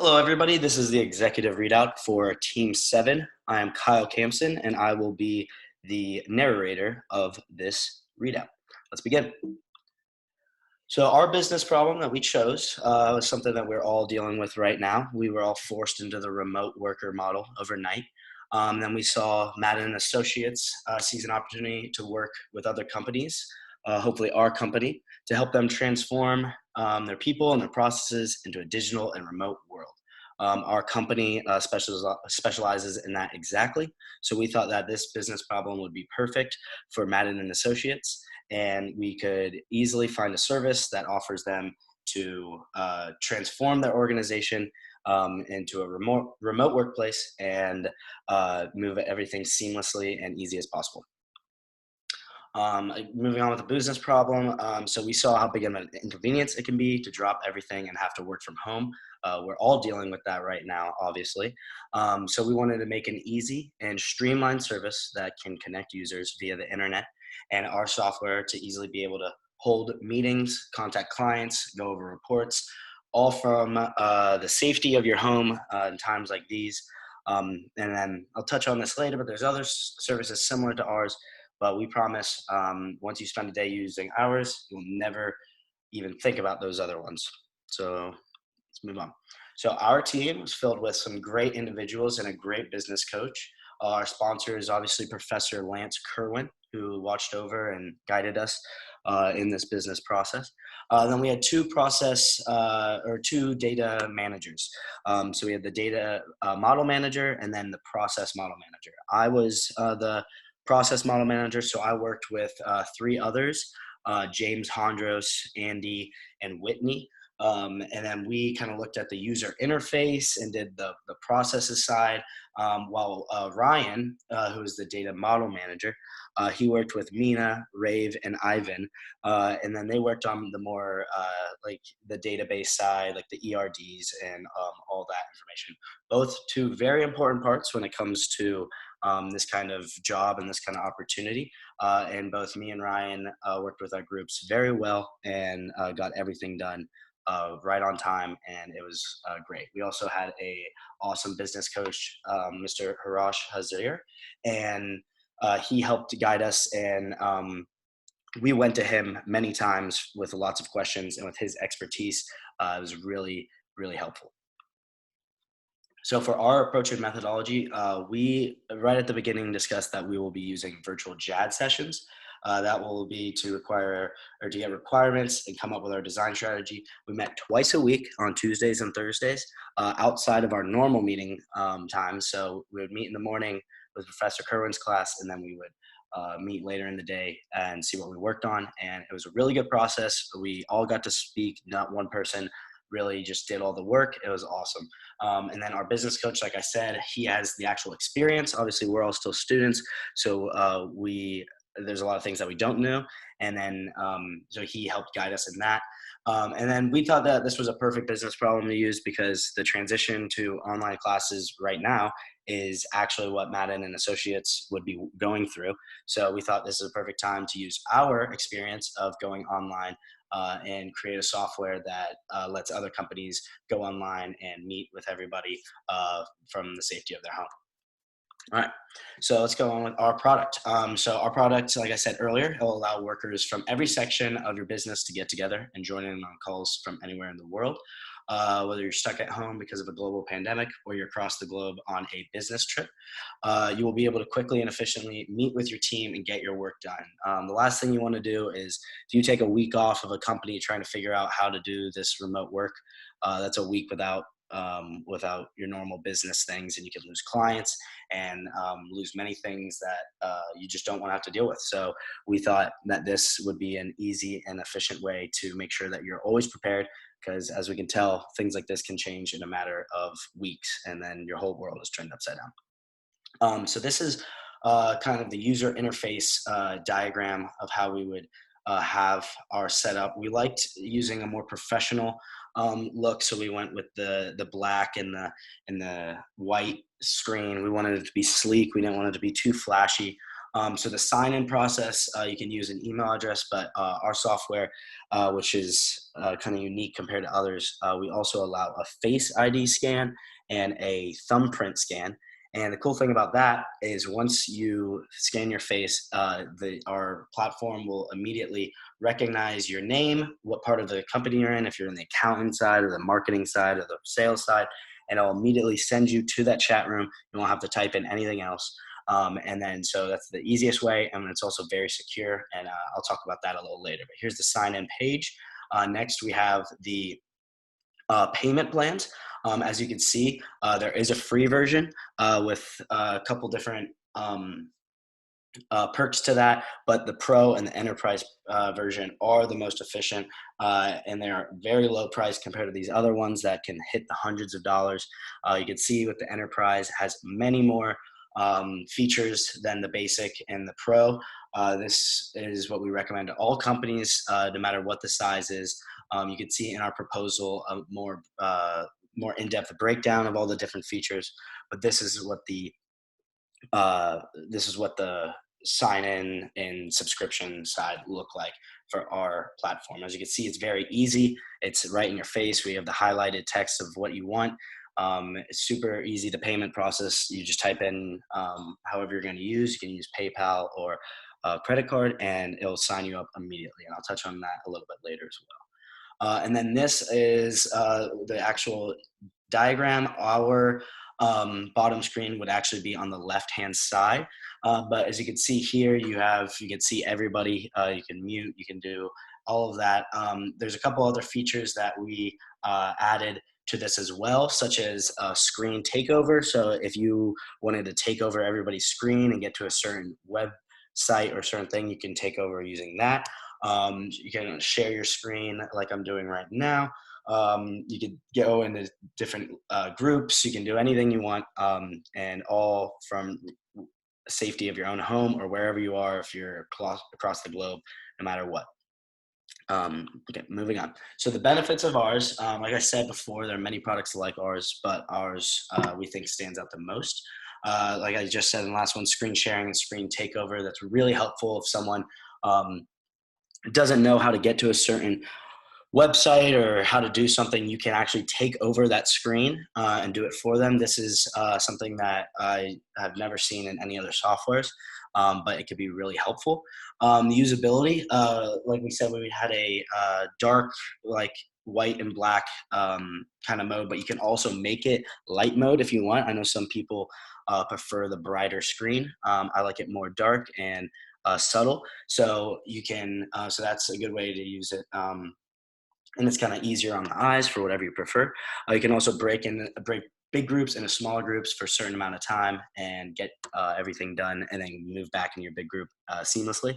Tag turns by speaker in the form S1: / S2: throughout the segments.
S1: Hello, everybody. This is the executive readout for Team 7. I am Kyle Campson, and I will be the narrator of this readout. Let's begin. So our business problem that we chose was something that we're all dealing with right now. We were all forced into the remote worker model overnight. Then we saw Madden and Associates seize an opportunity to work with other companies, hopefully our company, to help them transform their people and their processes into a digital and remote world. Our company specializes in that exactly. So we thought that this business problem would be perfect for Madden and Associates, and we could easily find a service that offers them to transform their organization into a remote workplace and move everything seamlessly and easy as possible. Moving on with the business problem. So we saw how big of an inconvenience it can be to drop everything and have to work from home. We're all dealing with that right now, obviously. So we wanted to make an easy and streamlined service that can connect users via the internet and our software to easily be able to hold meetings, contact clients, go over reports, all from the safety of your home in times like these. And then I'll touch on this later, but there's other services similar to ours, but we promise once you spend a day using ours, you'll never even think about those other ones. So let's move on. So our team is filled with some great individuals and a great business coach. Our sponsor is obviously Professor Lance Kerwin, who watched over and guided us in this business process. Then we had two data managers. So we had the data model manager and then the process model manager. I was the process model manager, so I worked with three others, James, Hondros, Andy, and Whitney. And then we kind of looked at the user interface and did the processes side, while Ryan, who is the data model manager, he worked with Mina, Rave, and Ivan. And then they worked on the more like the database side, like the ERDs and all that information. Both two very important parts when it comes to this kind of job and this kind of opportunity. And both me and Ryan worked with our groups very well and got everything done right on time, and it was great. We also had a awesome business coach, Mr. Harash Hazir, and he helped guide us, and we went to him many times with lots of questions, and with his expertise, it was really, really helpful. So for our approach and methodology, we right at the beginning discussed that we will be using virtual JAD sessions. That will be to acquire or to get requirements and come up with our design strategy. We met twice a week on Tuesdays and Thursdays outside of our normal meeting time. So we would meet in the morning with Professor Kerwin's class, and then we would meet later in the day and see what we worked on. And it was a really good process. We all got to speak, not one person really just did all the work. It was awesome. And then our business coach, like I said, he has the actual experience. Obviously, we're all still students, so there's a lot of things that we don't know. And then so he helped guide us in that. And then we thought that this was a perfect business problem to use because the transition to online classes right now is actually what Madden and Associates would be going through. So we thought this is a perfect time to use our experience of going online and create a software that lets other companies go online and meet with everybody from the safety of their home. All right, so let's go on with our product. So our product, like I said earlier, it will allow workers from every section of your business to get together and join in on calls from anywhere in the world. Whether you're stuck at home because of a global pandemic or you're across the globe on a business trip, you will be able to quickly and efficiently meet with your team and get your work done. The last thing you want to do is if you take a week off of a company trying to figure out how to do this remote work, that's a week without your normal business things, and you could lose clients and lose many things that you just don't want to have to deal with. So we thought that this would be an easy and efficient way to make sure that you're always prepared, because as we can tell, things like this can change in a matter of weeks, and then your whole world is turned upside down. So this is kind of the user interface diagram of how we would have our setup. We liked using a more professional look, so we went with the black and the white screen. We wanted it to be sleek. We didn't want it to be too flashy. So the sign-in process, you can use an email address, but our software, which is kind of unique compared to others, we also allow a Face ID scan and a thumbprint scan. And the cool thing about that is once you scan your face, our platform will immediately recognize your name, what part of the company you're in, if you're in the accounting side or the marketing side or the sales side, and it'll immediately send you to that chat room. You won't have to type in anything else. And then, so that's the easiest way, and it's also very secure. And I'll talk about that a little later. But here's the sign-in page. Next, we have the payment plans. As you can see, there is a free version with a couple different perks to that, but the Pro and the Enterprise version are the most efficient, and they are very low price compared to these other ones that can hit the hundreds of dollars. You can see with the Enterprise has many more features than the Basic and the Pro. This is what we recommend to all companies, no matter what the size is. You can see in our proposal a more in-depth breakdown of all the different features, but this is what the sign in and subscription side look like for our platform. As you can see, it's very easy. It's right in your face. We have the highlighted text of what you want. It's super easy. The payment process, you just type in however you're going to use. You can use PayPal or credit card, and it'll sign you up immediately. And I'll touch on that a little bit later as well. And then this is the actual diagram. Our bottom screen would actually be on the left-hand side. But as you can see here, you can see everybody. You can mute, you can do all of that. There's a couple other features that we added to this as well, such as screen takeover. So if you wanted to take over everybody's screen and get to a certain website or certain thing, you can take over using that. You can share your screen like I'm doing right now. You could go into different groups. You can do anything you want, and all from safety of your own home or wherever you are, if you're across the globe, no matter what. Okay, moving on. So the benefits of ours, like I said before, there are many products like ours, but ours we think stands out the most. Like I just said in the last one, screen sharing and screen takeover. That's really helpful if someone doesn't know how to get to a certain website or how to do something. You can actually take over that screen and do it for them. This is something that I have never seen in any other softwares, but it could be really helpful. The usability, like we said, we had a dark, like white and black kind of mode, but you can also make it light mode if you want. I know some people prefer the brighter screen. I like it more dark and subtle. So you can, so that's a good way to use it. And it's kind of easier on the eyes for whatever you prefer. You can also break big groups into smaller groups for a certain amount of time and get everything done, and then move back in your big group seamlessly.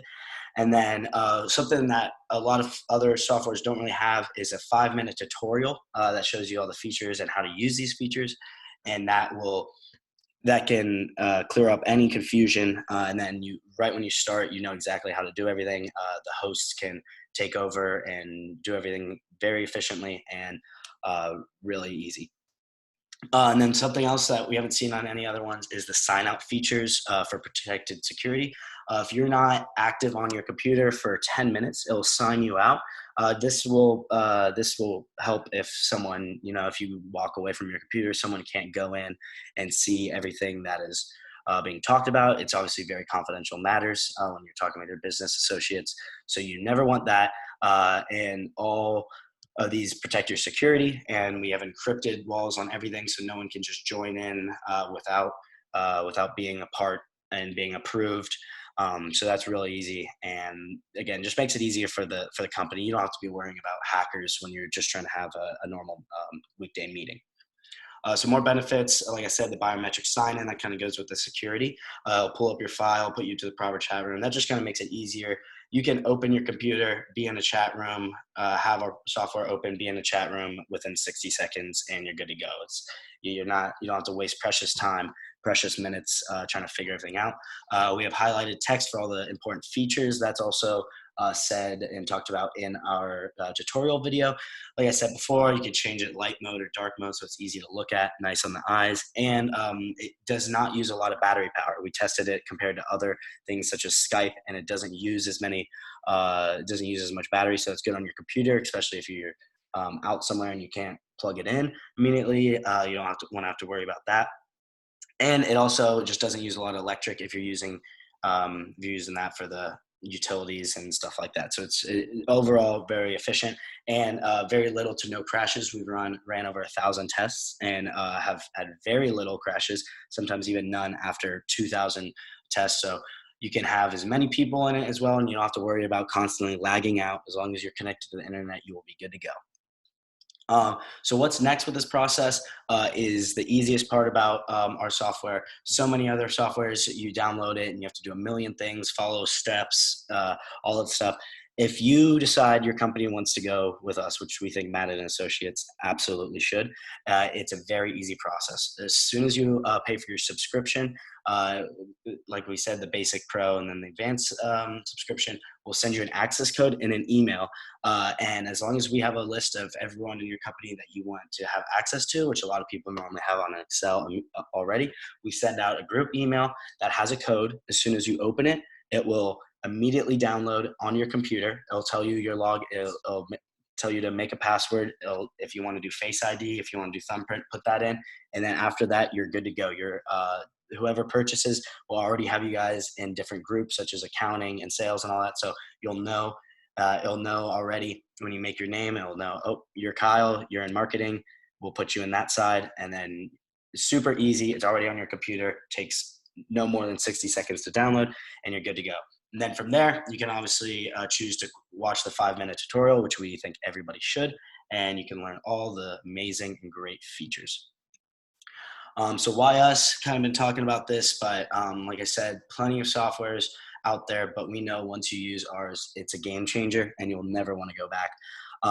S1: And then something that a lot of other softwares don't really have is a 5-minute tutorial that shows you all the features and how to use these features, and that can clear up any confusion. And then right when you start, you know exactly how to do everything. The hosts can take over and do everything very efficiently and really easy. And then something else that we haven't seen on any other ones is the sign out features for protected security. If you're not active on your computer for 10 minutes, it'll sign you out. This will help if someone, if you walk away from your computer, someone can't go in and see everything that is being talked about. It's obviously very confidential matters when you're talking with your business associates. So you never want that. And all of these protect your security, and we have encrypted walls on everything, so no one can just join in without being a part and being approved. So that's really easy, and again, just makes it easier for the company. You don't have to be worrying about hackers when you're just trying to have a normal weekday meeting. So more benefits, like I said, the biometric sign-in, that kind of goes with the security. Pull up your file, put you to the proper chat room. That just kind of makes it easier. You can open your computer, be in a chat room, have our software open, be in a chat room within 60 seconds, and you're good to go. You don't have to waste precious time, precious minutes trying to figure everything out. We have highlighted text for all the important features. That's also said and talked about in our tutorial video. Like I said before, you can change it light mode or dark mode so it's easy to look at, nice on the eyes, and it does not use a lot of battery power. We tested it compared to other things such as Skype, and it doesn't use as many, it doesn't use as much battery, so it's good on your computer, especially if you're out somewhere and you can't plug it in immediately. You don't have to worry about that, and it also just doesn't use a lot of electric if you're using that for the utilities and stuff like that. So it's overall very efficient and very little to no crashes. We've ran over 1,000 tests and have had very little crashes, sometimes even none after 2,000 tests. So you can have as many people in it as well, and you don't have to worry about constantly lagging out. As long as you're connected to the internet, you will be good to go. So what's next with this process is the easiest part about our software. So many other softwares, you download it and you have to do a million things, follow steps, all that stuff. If you decide your company wants to go with us, which we think Madden and Associates absolutely should, it's a very easy process. As soon as you pay for your subscription, uh, like we said, the basic pro and then the advanced subscription, we'll send you an access code and an email. And as long as we have a list of everyone in your company that you want to have access to, which a lot of people normally have on Excel already, we send out a group email that has a code. As soon as you open it, it will immediately download on your computer. It'll tell you your it'll tell you to make a password. If you want to do Face ID, if you want to do thumbprint, put that in. And then after that, you're good to go. Whoever purchases will already have you guys in different groups, such as accounting and sales and all that. So it'll know already when you make your name. It'll know, oh, you're Kyle, you're in marketing. We'll put you in that side. And then it's super easy. It's already on your computer. Takes no more than 60 seconds to download, and you're good to go. And then from there, you can obviously choose to watch the 5-minute tutorial, which we think everybody should, and you can learn all the amazing and great features. So why us? Kind of been talking about this, but like I said, plenty of softwares out there, but we know once you use ours, it's a game changer and you'll never want to go back.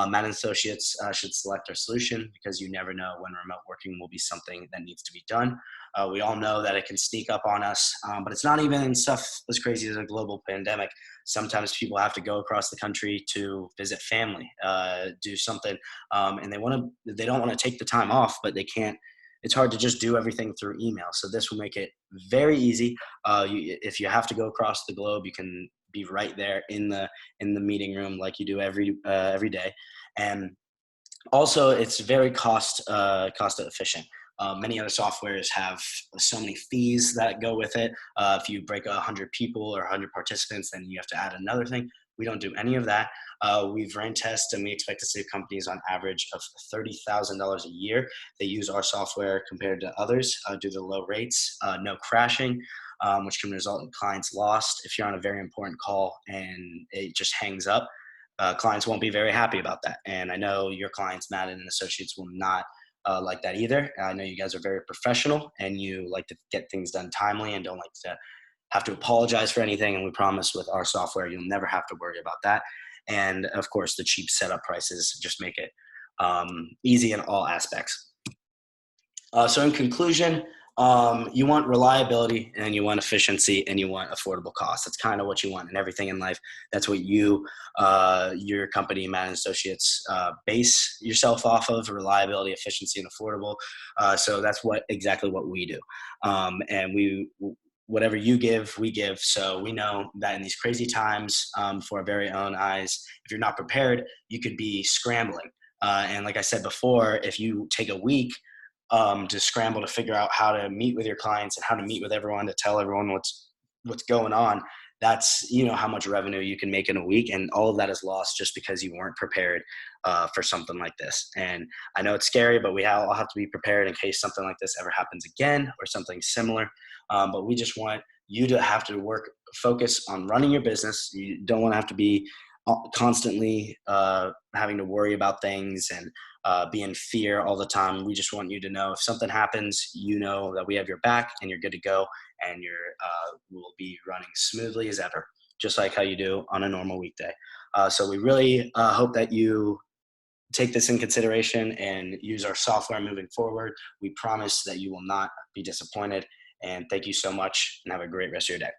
S1: Matt and Associates should select our solution because you never know when remote working will be something that needs to be done. We all know that it can sneak up on us, but it's not even stuff as crazy as a global pandemic. Sometimes people have to go across the country to visit family, do something, and they don't want to take the time off, but they can't. It's hard to just do everything through email. So this will make it very easy. If you have to go across the globe, you can be right there in the meeting room like you do every day. And also, it's very cost efficient. Many other softwares have so many fees that go with it. If you break 100 people or 100 participants, then you have to add another thing. We don't do any of that. We've ran tests and we expect to save companies on average of $30,000 a year. They use our software compared to others due to the low rates, no crashing, which can result in clients lost. If you're on a very important call and it just hangs up, clients won't be very happy about that. And I know your clients, Madden and Associates, will not like that either. I know you guys are very professional and you like to get things done timely and don't like to have to apologize for anything. And we promise with our software, you'll never have to worry about that. And of course, the cheap setup prices just make it easy in all aspects. So in conclusion, you want reliability and you want efficiency and you want affordable costs. That's kind of what you want in everything in life. That's what your company, Madden Associates, base yourself off of: reliability, efficiency, and affordable. So that's exactly what we do. And whatever you give, we give. So we know that in these crazy times, for our very own eyes, if you're not prepared, you could be scrambling. And like I said before, if you take a week to scramble to figure out how to meet with your clients and how to meet with everyone to tell everyone what's going on, that's how much revenue you can make in a week, and all of that is lost just because you weren't prepared for something like this. And I know it's scary, but we all have to be prepared in case something like this ever happens again or something similar. But we just want you to have to focus on running your business. You don't want to have to be constantly having to worry about things and be in fear all the time. We just want you to know if something happens, you know that we have your back and you're good to go, and will be running smoothly as ever, just like how you do on a normal weekday. So we really hope that you take this in consideration and use our software moving forward. We promise that you will not be disappointed. And thank you so much, and have a great rest of your day.